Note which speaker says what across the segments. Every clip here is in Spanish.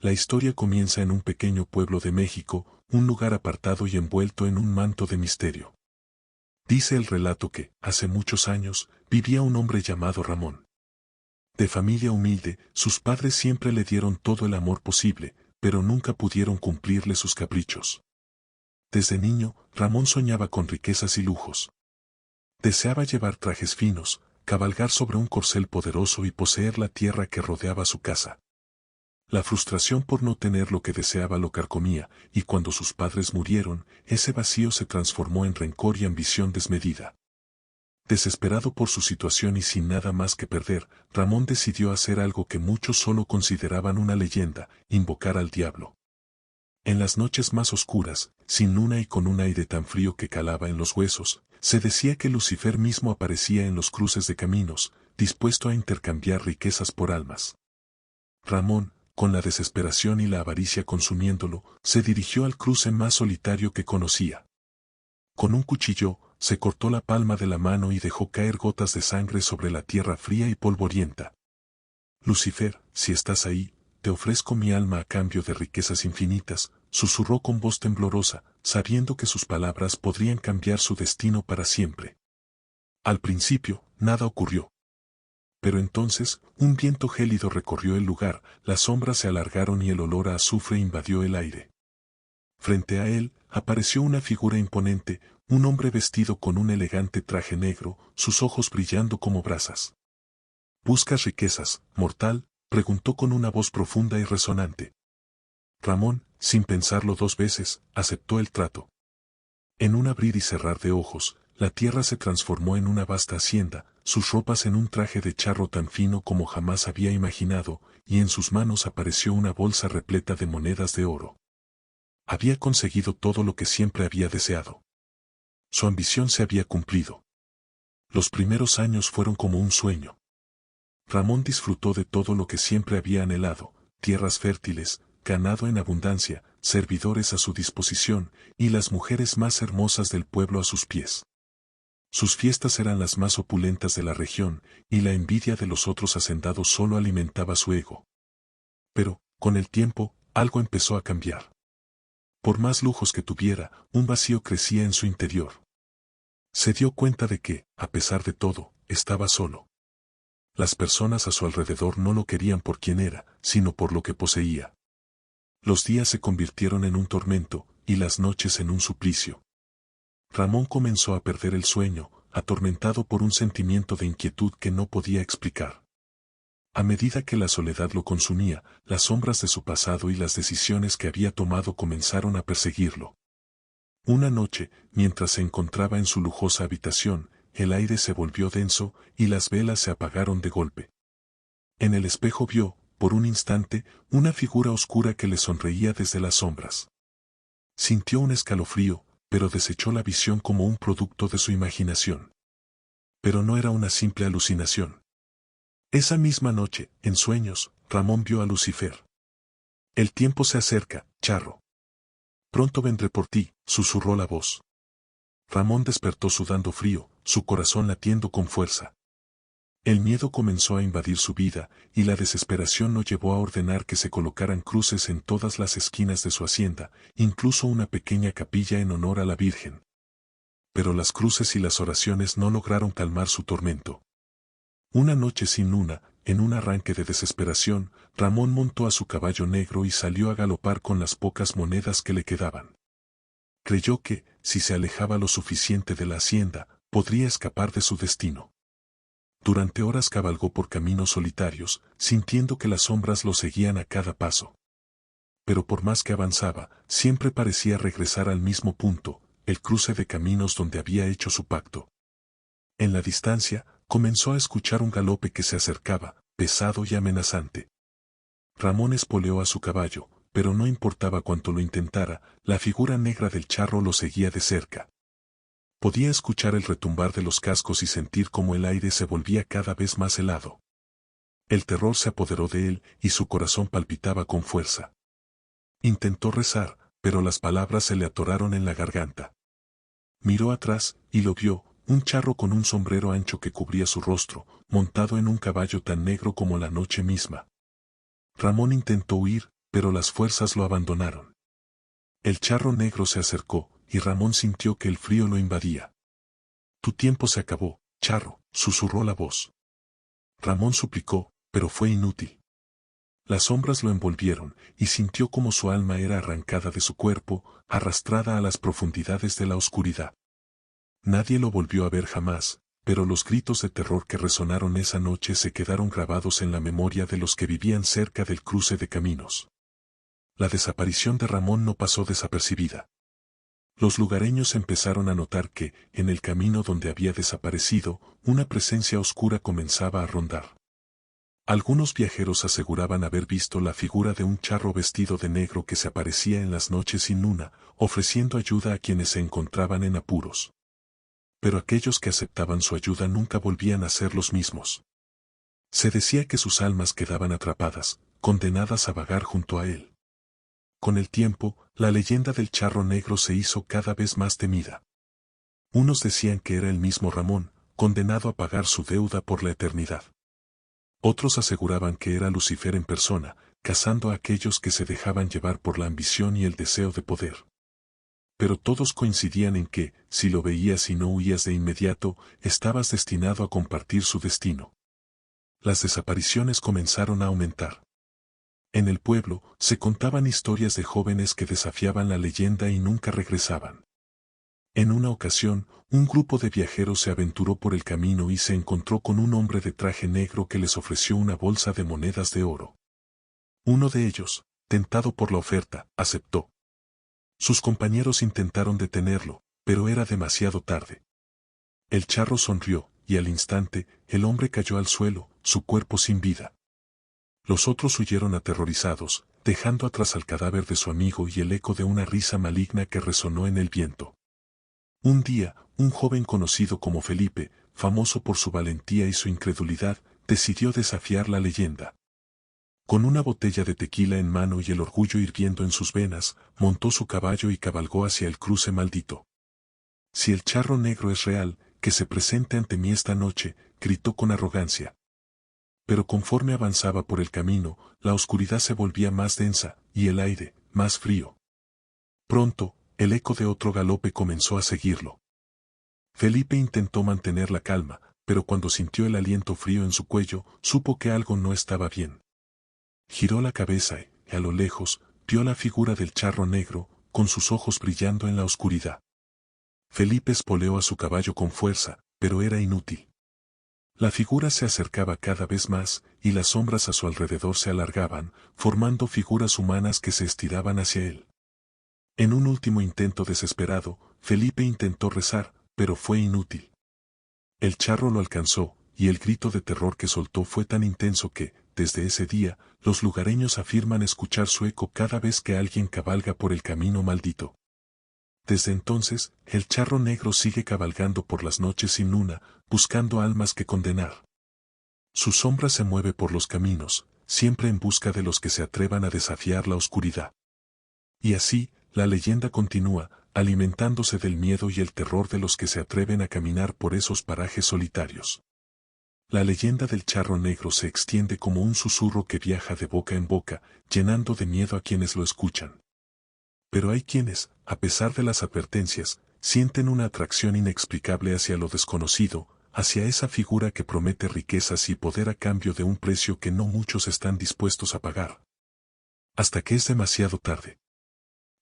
Speaker 1: La historia comienza en un pequeño pueblo de México, un lugar apartado y envuelto en un manto de misterio. Dice el relato que, hace muchos años, vivía un hombre llamado Ramón. De familia humilde, sus padres siempre le dieron todo el amor posible, pero nunca pudieron cumplirle sus caprichos. Desde niño, Ramón soñaba con riquezas y lujos. Deseaba llevar trajes finos, cabalgar sobre un corcel poderoso y poseer la tierra que rodeaba su casa. La frustración por no tener lo que deseaba lo carcomía, y cuando sus padres murieron, ese vacío se transformó en rencor y ambición desmedida. Desesperado por su situación y sin nada más que perder, Ramón decidió hacer algo que muchos solo consideraban una leyenda: invocar al diablo. En las noches más oscuras, sin luna y con un aire tan frío que calaba en los huesos, se decía que Lucifer mismo aparecía en los cruces de caminos, dispuesto a intercambiar riquezas por almas. Ramón, con la desesperación y la avaricia consumiéndolo, se dirigió al cruce más solitario que conocía. Con un cuchillo, se cortó la palma de la mano y dejó caer gotas de sangre sobre la tierra fría y polvorienta. Lucifer, si estás ahí, te ofrezco mi alma a cambio de riquezas infinitas, susurró con voz temblorosa, sabiendo que sus palabras podrían cambiar su destino para siempre. Al principio, nada ocurrió. Pero entonces, un viento gélido recorrió el lugar, las sombras se alargaron y el olor a azufre invadió el aire. Frente a él, apareció una figura imponente, un hombre vestido con un elegante traje negro, sus ojos brillando como brasas. ¿Buscas riquezas, mortal?, preguntó con una voz profunda y resonante. Ramón, sin pensarlo dos veces, aceptó el trato. En un abrir y cerrar de ojos, la tierra se transformó en una vasta hacienda, sus ropas en un traje de charro tan fino como jamás había imaginado, y en sus manos apareció una bolsa repleta de monedas de oro. Había conseguido todo lo que siempre había deseado. Su ambición se había cumplido. Los primeros años fueron como un sueño. Ramón disfrutó de todo lo que siempre había anhelado: tierras fértiles, ganado en abundancia, servidores a su disposición, y las mujeres más hermosas del pueblo a sus pies. Sus fiestas eran las más opulentas de la región, y la envidia de los otros hacendados solo alimentaba su ego. Pero, con el tiempo, algo empezó a cambiar. Por más lujos que tuviera, un vacío crecía en su interior. Se dio cuenta de que, a pesar de todo, estaba solo. Las personas a su alrededor no lo querían por quien era, sino por lo que poseía. Los días se convirtieron en un tormento, y las noches en un suplicio. Ramón comenzó a perder el sueño, atormentado por un sentimiento de inquietud que no podía explicar. A medida que la soledad lo consumía, las sombras de su pasado y las decisiones que había tomado comenzaron a perseguirlo. Una noche, mientras se encontraba en su lujosa habitación, el aire se volvió denso, y las velas se apagaron de golpe. En el espejo vio, por un instante, una figura oscura que le sonreía desde las sombras. Sintió un escalofrío, pero desechó la visión como un producto de su imaginación. Pero no era una simple alucinación. Esa misma noche, en sueños, Ramón vio a Lucifer. El tiempo se acerca, charro. Pronto vendré por ti, susurró la voz. Ramón despertó sudando frío, su corazón latiendo con fuerza. El miedo comenzó a invadir su vida, y la desesperación lo llevó a ordenar que se colocaran cruces en todas las esquinas de su hacienda, incluso una pequeña capilla en honor a la Virgen. Pero las cruces y las oraciones no lograron calmar su tormento. Una noche sin luna, en un arranque de desesperación, Ramón montó a su caballo negro y salió a galopar con las pocas monedas que le quedaban. Creyó que, si se alejaba lo suficiente de la hacienda, podría escapar de su destino. Durante horas cabalgó por caminos solitarios, sintiendo que las sombras lo seguían a cada paso. Pero por más que avanzaba, siempre parecía regresar al mismo punto, el cruce de caminos donde había hecho su pacto. En la distancia, comenzó a escuchar un galope que se acercaba, pesado y amenazante. Ramón espoleó a su caballo, pero no importaba cuánto lo intentara, la figura negra del charro lo seguía de cerca. Podía escuchar el retumbar de los cascos y sentir cómo el aire se volvía cada vez más helado. El terror se apoderó de él, y su corazón palpitaba con fuerza. Intentó rezar, pero las palabras se le atoraron en la garganta. Miró atrás, y lo vio, un charro con un sombrero ancho que cubría su rostro, montado en un caballo tan negro como la noche misma. Ramón intentó huir, pero las fuerzas lo abandonaron. El charro negro se acercó, y Ramón sintió que el frío lo invadía. Tu tiempo se acabó, charro, susurró la voz. Ramón suplicó, pero fue inútil. Las sombras lo envolvieron, y sintió como su alma era arrancada de su cuerpo, arrastrada a las profundidades de la oscuridad. Nadie lo volvió a ver jamás, pero los gritos de terror que resonaron esa noche se quedaron grabados en la memoria de los que vivían cerca del cruce de caminos. La desaparición de Ramón no pasó desapercibida. Los lugareños empezaron a notar que, en el camino donde había desaparecido, una presencia oscura comenzaba a rondar. Algunos viajeros aseguraban haber visto la figura de un charro vestido de negro que se aparecía en las noches sin luna, ofreciendo ayuda a quienes se encontraban en apuros. Pero aquellos que aceptaban su ayuda nunca volvían a ser los mismos. Se decía que sus almas quedaban atrapadas, condenadas a vagar junto a él. Con el tiempo, la leyenda del charro negro se hizo cada vez más temida. Unos decían que era el mismo Ramón, condenado a pagar su deuda por la eternidad. Otros aseguraban que era Lucifer en persona, cazando a aquellos que se dejaban llevar por la ambición y el deseo de poder. Pero todos coincidían en que, si lo veías y no huías de inmediato, estabas destinado a compartir su destino. Las desapariciones comenzaron a aumentar. En el pueblo, se contaban historias de jóvenes que desafiaban la leyenda y nunca regresaban. En una ocasión, un grupo de viajeros se aventuró por el camino y se encontró con un hombre de traje negro que les ofreció una bolsa de monedas de oro. Uno de ellos, tentado por la oferta, aceptó. Sus compañeros intentaron detenerlo, pero era demasiado tarde. El charro sonrió, y al instante, el hombre cayó al suelo, su cuerpo sin vida. Los otros huyeron aterrorizados, dejando atrás al cadáver de su amigo y el eco de una risa maligna que resonó en el viento. Un día, un joven conocido como Felipe, famoso por su valentía y su incredulidad, decidió desafiar la leyenda. Con una botella de tequila en mano y el orgullo hirviendo en sus venas, montó su caballo y cabalgó hacia el cruce maldito. Si el charro negro es real, que se presente ante mí esta noche, gritó con arrogancia. Pero conforme avanzaba por el camino, la oscuridad se volvía más densa, y el aire, más frío. Pronto, el eco de otro galope comenzó a seguirlo. Felipe intentó mantener la calma, pero cuando sintió el aliento frío en su cuello, supo que algo no estaba bien. Giró la cabeza y, a lo lejos, vio la figura del charro negro, con sus ojos brillando en la oscuridad. Felipe espoleó a su caballo con fuerza, pero era inútil. La figura se acercaba cada vez más, y las sombras a su alrededor se alargaban, formando figuras humanas que se estiraban hacia él. En un último intento desesperado, Felipe intentó rezar, pero fue inútil. El charro lo alcanzó, y el grito de terror que soltó fue tan intenso que, desde ese día, los lugareños afirman escuchar su eco cada vez que alguien cabalga por el camino maldito. Desde entonces, el charro negro sigue cabalgando por las noches sin luna, buscando almas que condenar. Su sombra se mueve por los caminos, siempre en busca de los que se atrevan a desafiar la oscuridad. Y así, la leyenda continúa, alimentándose del miedo y el terror de los que se atreven a caminar por esos parajes solitarios. La leyenda del charro negro se extiende como un susurro que viaja de boca en boca, llenando de miedo a quienes lo escuchan. Pero hay quienes, a pesar de las advertencias, sienten una atracción inexplicable hacia lo desconocido, hacia esa figura que promete riquezas y poder a cambio de un precio que no muchos están dispuestos a pagar. Hasta que es demasiado tarde.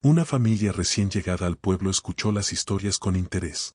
Speaker 1: Una familia recién llegada al pueblo escuchó las historias con interés.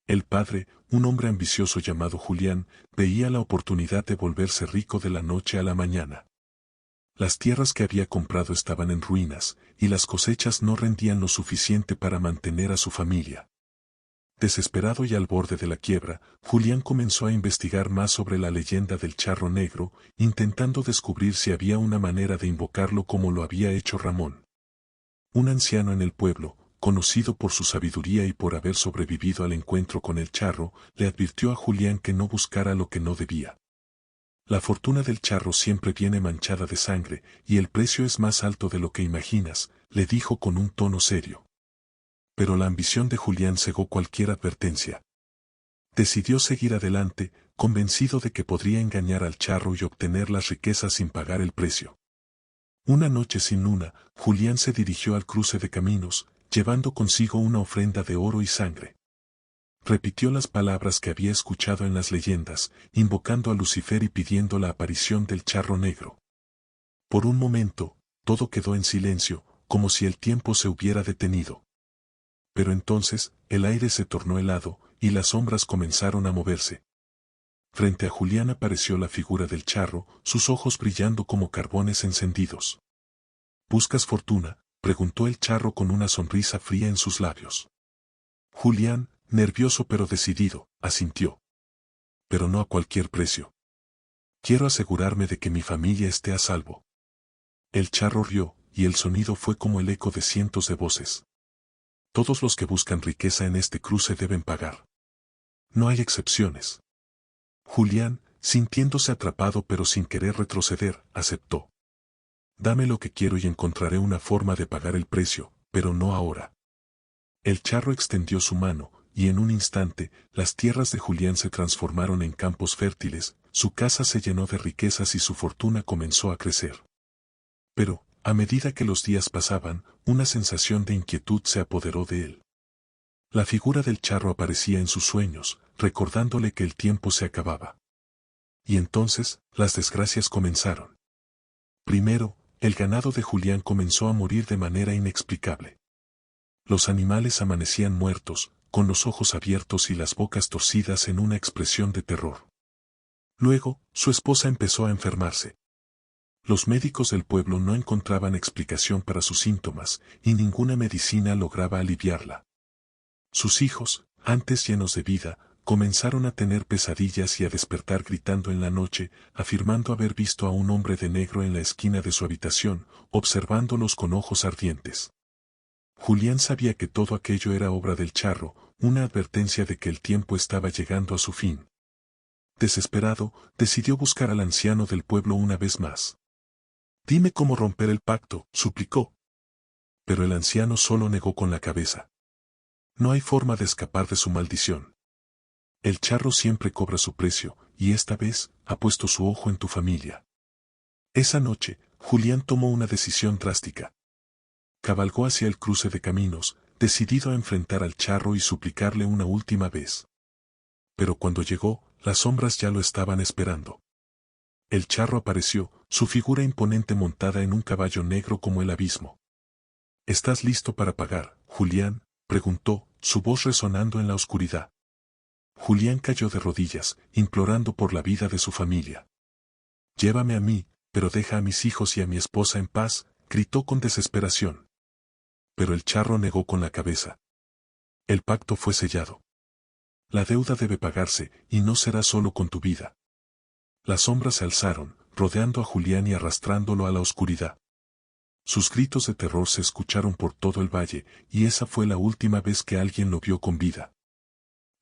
Speaker 1: El padre, un hombre ambicioso llamado Julián, veía la oportunidad de volverse rico de la noche a la mañana. Las tierras que había comprado estaban en ruinas, y las cosechas no rendían lo suficiente para mantener a su familia. Desesperado y al borde de la quiebra, Julián comenzó a investigar más sobre la leyenda del charro negro, intentando descubrir si había una manera de invocarlo como lo había hecho Ramón. Un anciano en el pueblo, conocido por su sabiduría y por haber sobrevivido al encuentro con el charro, le advirtió a Julián que no buscara lo que no debía. La fortuna del charro siempre viene manchada de sangre, y el precio es más alto de lo que imaginas, le dijo con un tono serio. Pero la ambición de Julián cegó cualquier advertencia. Decidió seguir adelante, convencido de que podría engañar al charro y obtener las riquezas sin pagar el precio. Una noche sin luna, Julián se dirigió al cruce de caminos, llevando consigo una ofrenda de oro y sangre. Repitió las palabras que había escuchado en las leyendas, invocando a Lucifer y pidiendo la aparición del charro negro. Por un momento, todo quedó en silencio, como si el tiempo se hubiera detenido. Pero entonces, el aire se tornó helado, y las sombras comenzaron a moverse. Frente a Julián apareció la figura del charro, sus ojos brillando como carbones encendidos. ¿Buscas fortuna?, preguntó el charro con una sonrisa fría en sus labios. Julián, nervioso pero decidido, asintió. Pero no a cualquier precio. Quiero asegurarme de que mi familia esté a salvo. El charro rió, y el sonido fue como el eco de cientos de voces. Todos los que buscan riqueza en este cruce deben pagar. No hay excepciones. Julián, sintiéndose atrapado pero sin querer retroceder, aceptó. Dame lo que quiero y encontraré una forma de pagar el precio, pero no ahora. El charro extendió su mano, y en un instante, las tierras de Julián se transformaron en campos fértiles, su casa se llenó de riquezas y su fortuna comenzó a crecer. Pero, a medida que los días pasaban, una sensación de inquietud se apoderó de él. La figura del charro aparecía en sus sueños, recordándole que el tiempo se acababa. Y entonces, las desgracias comenzaron. Primero, el ganado de Julián comenzó a morir de manera inexplicable. Los animales amanecían muertos, con los ojos abiertos y las bocas torcidas en una expresión de terror. Luego, su esposa empezó a enfermarse. Los médicos del pueblo no encontraban explicación para sus síntomas, y ninguna medicina lograba aliviarla. Sus hijos, antes llenos de vida, comenzaron a tener pesadillas y a despertar gritando en la noche, afirmando haber visto a un hombre de negro en la esquina de su habitación, observándolos con ojos ardientes. Julián sabía que todo aquello era obra del charro, una advertencia de que el tiempo estaba llegando a su fin. Desesperado, decidió buscar al anciano del pueblo una vez más. «Dime cómo romper el pacto», suplicó. Pero el anciano solo negó con la cabeza. No hay forma de escapar de su maldición. El charro siempre cobra su precio, y esta vez, ha puesto su ojo en tu familia. Esa noche, Julián tomó una decisión drástica. Cabalgó hacia el cruce de caminos, decidido a enfrentar al charro y suplicarle una última vez. Pero cuando llegó, las sombras ya lo estaban esperando. El charro apareció, su figura imponente montada en un caballo negro como el abismo. ¿Estás listo para pagar, Julián?, preguntó, su voz resonando en la oscuridad. Julián cayó de rodillas, implorando por la vida de su familia. «Llévame a mí, pero deja a mis hijos y a mi esposa en paz», gritó con desesperación. Pero el charro negó con la cabeza. El pacto fue sellado. La deuda debe pagarse, y no será solo con tu vida. Las sombras se alzaron, rodeando a Julián y arrastrándolo a la oscuridad. Sus gritos de terror se escucharon por todo el valle, y esa fue la última vez que alguien lo vio con vida.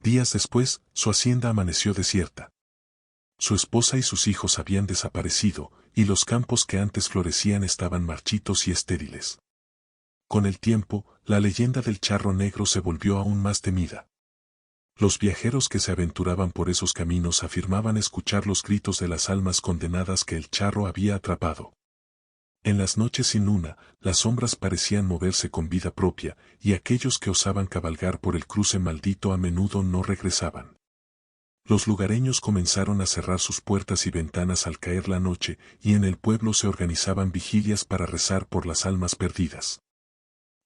Speaker 1: Días después, su hacienda amaneció desierta. Su esposa y sus hijos habían desaparecido, y los campos que antes florecían estaban marchitos y estériles. Con el tiempo, la leyenda del charro negro se volvió aún más temida. Los viajeros que se aventuraban por esos caminos afirmaban escuchar los gritos de las almas condenadas que el charro había atrapado. En las noches sin luna, las sombras parecían moverse con vida propia, y aquellos que osaban cabalgar por el cruce maldito a menudo no regresaban. Los lugareños comenzaron a cerrar sus puertas y ventanas al caer la noche, y en el pueblo se organizaban vigilias para rezar por las almas perdidas.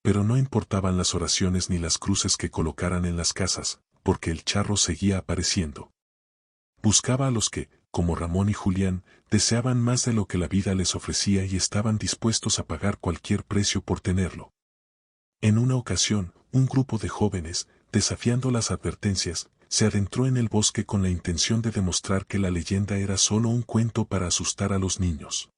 Speaker 1: Pero no importaban las oraciones ni las cruces que colocaran en las casas, porque el charro seguía apareciendo. Buscaba a los que, como Ramón y Julián, deseaban más de lo que la vida les ofrecía y estaban dispuestos a pagar cualquier precio por tenerlo. En una ocasión, un grupo de jóvenes, desafiando las advertencias, se adentró en el bosque con la intención de demostrar que la leyenda era solo un cuento para asustar a los niños.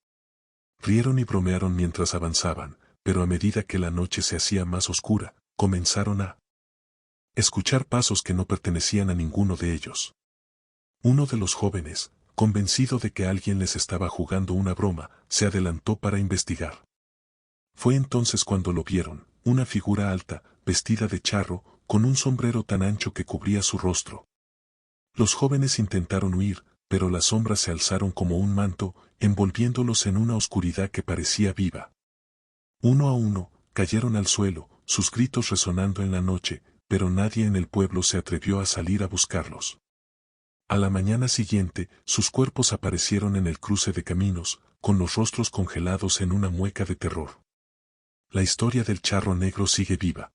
Speaker 1: Rieron y bromearon mientras avanzaban, pero a medida que la noche se hacía más oscura, comenzaron a escuchar pasos que no pertenecían a ninguno de ellos. Uno de los jóvenes, convencido de que alguien les estaba jugando una broma, se adelantó para investigar. Fue entonces cuando lo vieron, una figura alta, vestida de charro, con un sombrero tan ancho que cubría su rostro. Los jóvenes intentaron huir, pero las sombras se alzaron como un manto, envolviéndolos en una oscuridad que parecía viva. Uno a uno, cayeron al suelo, sus gritos resonando en la noche, pero nadie en el pueblo se atrevió a salir a buscarlos. A la mañana siguiente, sus cuerpos aparecieron en el cruce de caminos, con los rostros congelados en una mueca de terror. La historia del charro negro sigue viva.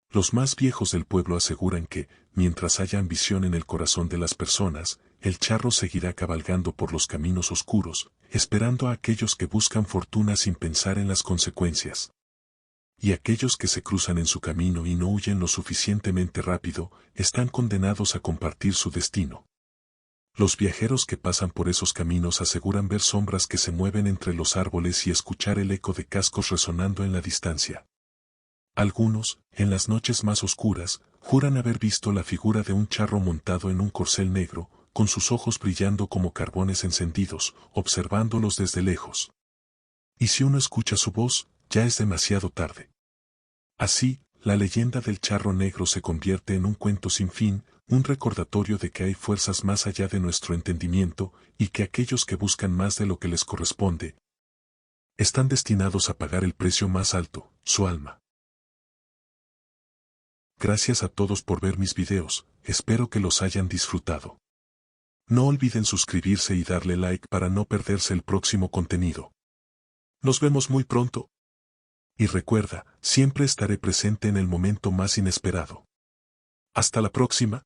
Speaker 1: Los más viejos del pueblo aseguran que, mientras haya ambición en el corazón de las personas, el charro seguirá cabalgando por los caminos oscuros, esperando a aquellos que buscan fortuna sin pensar en las consecuencias. Y aquellos que se cruzan en su camino y no huyen lo suficientemente rápido, están condenados a compartir su destino. Los viajeros que pasan por esos caminos aseguran ver sombras que se mueven entre los árboles y escuchar el eco de cascos resonando en la distancia. Algunos, en las noches más oscuras, juran haber visto la figura de un charro montado en un corcel negro, con sus ojos brillando como carbones encendidos, observándolos desde lejos. Y si uno escucha su voz, ya es demasiado tarde. Así, la leyenda del charro negro se convierte en un cuento sin fin, un recordatorio de que hay fuerzas más allá de nuestro entendimiento, y que aquellos que buscan más de lo que les corresponde, están destinados a pagar el precio más alto, su alma. Gracias a todos por ver mis videos, espero que los hayan disfrutado. No olviden suscribirse y darle like para no perderse el próximo contenido. Nos vemos muy pronto. Y recuerda, siempre estaré presente en el momento más inesperado. Hasta la próxima.